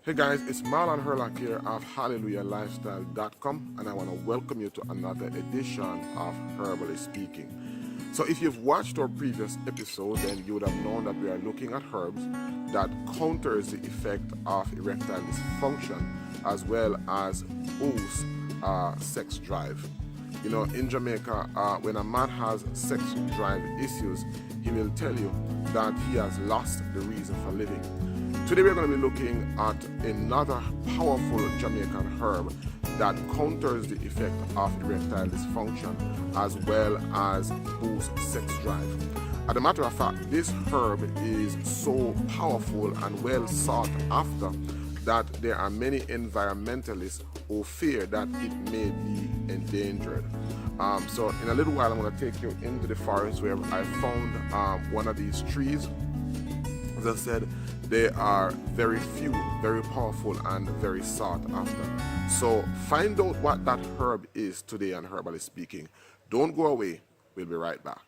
Hey guys, it's Marlon Herlock here of HallelujahLifestyle.com, and I want to welcome you to another edition of Herbally Speaking. So if you've watched our previous episode, then you would have known that we are looking at herbs that counters the effect of erectile dysfunction as well as boost sex drive. You know, in Jamaica, when a man has sex drive issues, he will tell you that he has lost the reason for living. Today we're going to be looking at another powerful Jamaican herb that counters the effect of erectile dysfunction as well as boosts sex drive. As a matter of fact, this herb is so powerful and well sought after that there are many environmentalists who fear that it may be endangered. So in a little while I'm going to take you into the forest where I found one of these trees. As I said, they are very few, very powerful, and very sought after. So find out what that herb is today on Herbally Speaking. Don't go away. We'll be right back.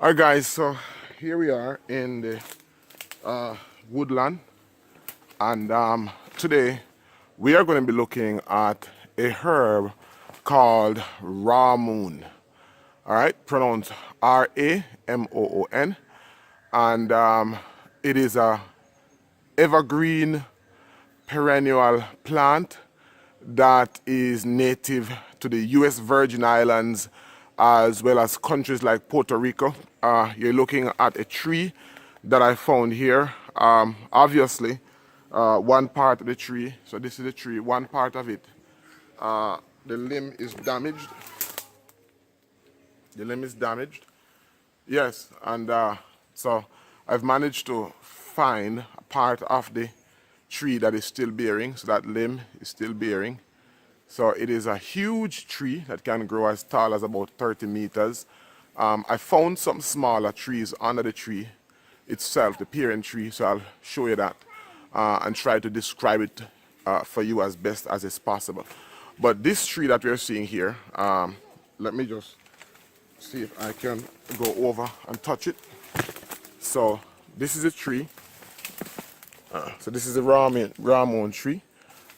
Alright guys, so here we are in the woodland, and today we are going to be looking at a herb called Ramoon. Alright, pronounced R-A-M-O-O-N, and it is a evergreen perennial plant that is native to the U.S. Virgin Islands as well as countries like Puerto Rico. You're looking at a tree that I found here. Obviously, one part of the tree, so this is the tree, one part of it, the limb is damaged. The limb is damaged. Yes, and so I've managed to find a part of the tree that is still bearing, so that limb is still bearing. So it is a huge tree that can grow as tall as about 30 meters. I found some smaller trees under the tree itself, the parent tree, so I'll show you that and try to describe it for you as best as is possible. But this tree that we're seeing here, let me just see if I can go over and touch it. So this is a tree. So this is a Ramoon tree.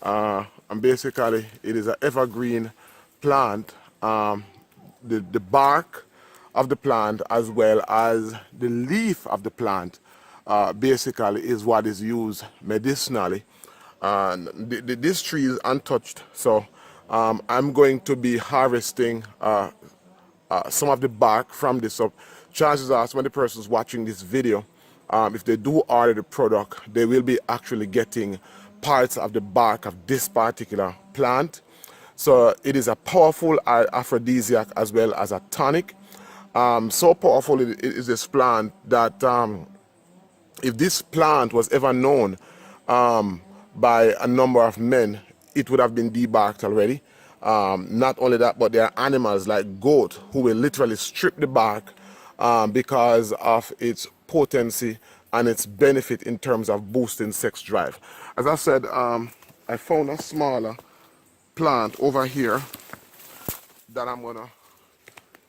And basically it is an evergreen plant. The bark of the plant as well as the leaf of the plant basically is what is used medicinally. This tree is untouched, so I'm going to be harvesting some of the bark from this. So chances are when the person is watching this video, if they do order the product, they will be actually getting parts of the bark of this particular plant. So it is a powerful aphrodisiac as well as a tonic. So powerful it is this plant that if this plant was ever known by a number of men, it would have been debarked already. Not only that, but there are animals like goat who will literally strip the bark because of its potency and its benefit in terms of boosting sex drive. As I said, I found a smaller plant over here that I'm gonna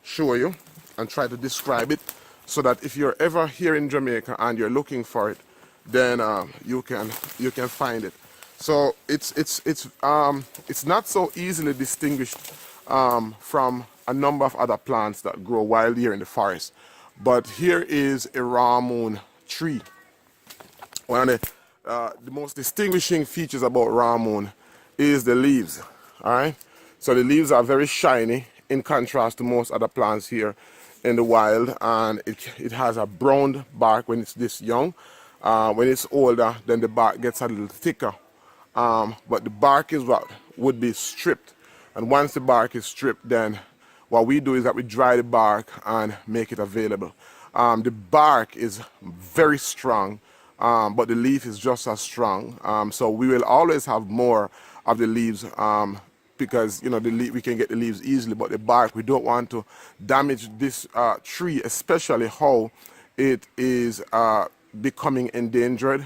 show you and try to describe it so that if you're ever here in Jamaica and you're looking for it, then you can find it. So it's not so easily distinguished from a number of other plants that grow wild here in the forest. But here is a Ramoon tree. One of the most distinguishing features about Ramoon is the leaves. All right, so the leaves are very shiny in contrast to most other plants here in the wild, and it has a brown bark when it's this young. When it's older, then the bark gets a little thicker. But the bark is what would be stripped, and once the bark is stripped, then what we do is that we dry the bark and make it available. The bark is very strong, but the leaf is just as strong. So we will always have more of the leaves because the we can get the leaves easily, but the bark, we don't want to damage this tree, especially how it is becoming endangered,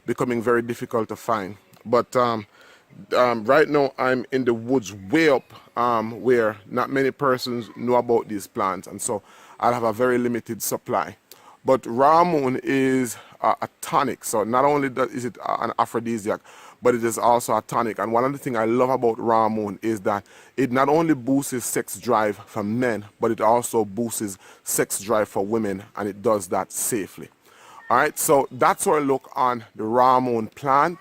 becoming very difficult to find. But right now I'm in the woods way up where not many persons know about these plants, and so I'll have a very limited supply. But Ramoon is a tonic, so not only is it an aphrodisiac, but it is also a tonic. And one of the things I love about Ramoon is that it not only boosts sex drive for men, but it also boosts sex drive for women, and it does that safely. All right, so that's our look on the Ramoon plant.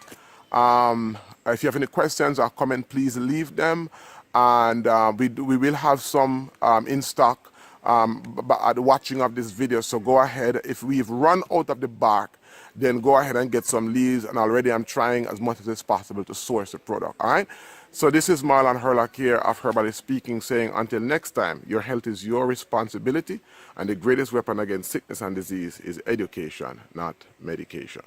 If you have any questions or comment, please leave them, and we will have some in stock at the watching of this video. So go ahead. If we've run out of the bark, then go ahead and get some leaves, and already I'm trying as much as it's possible to source the product. All right, so this is Marlon Herlock here of Herbally speaking, saying until next time, your health is your responsibility, and the greatest weapon against sickness and disease is education, not medication.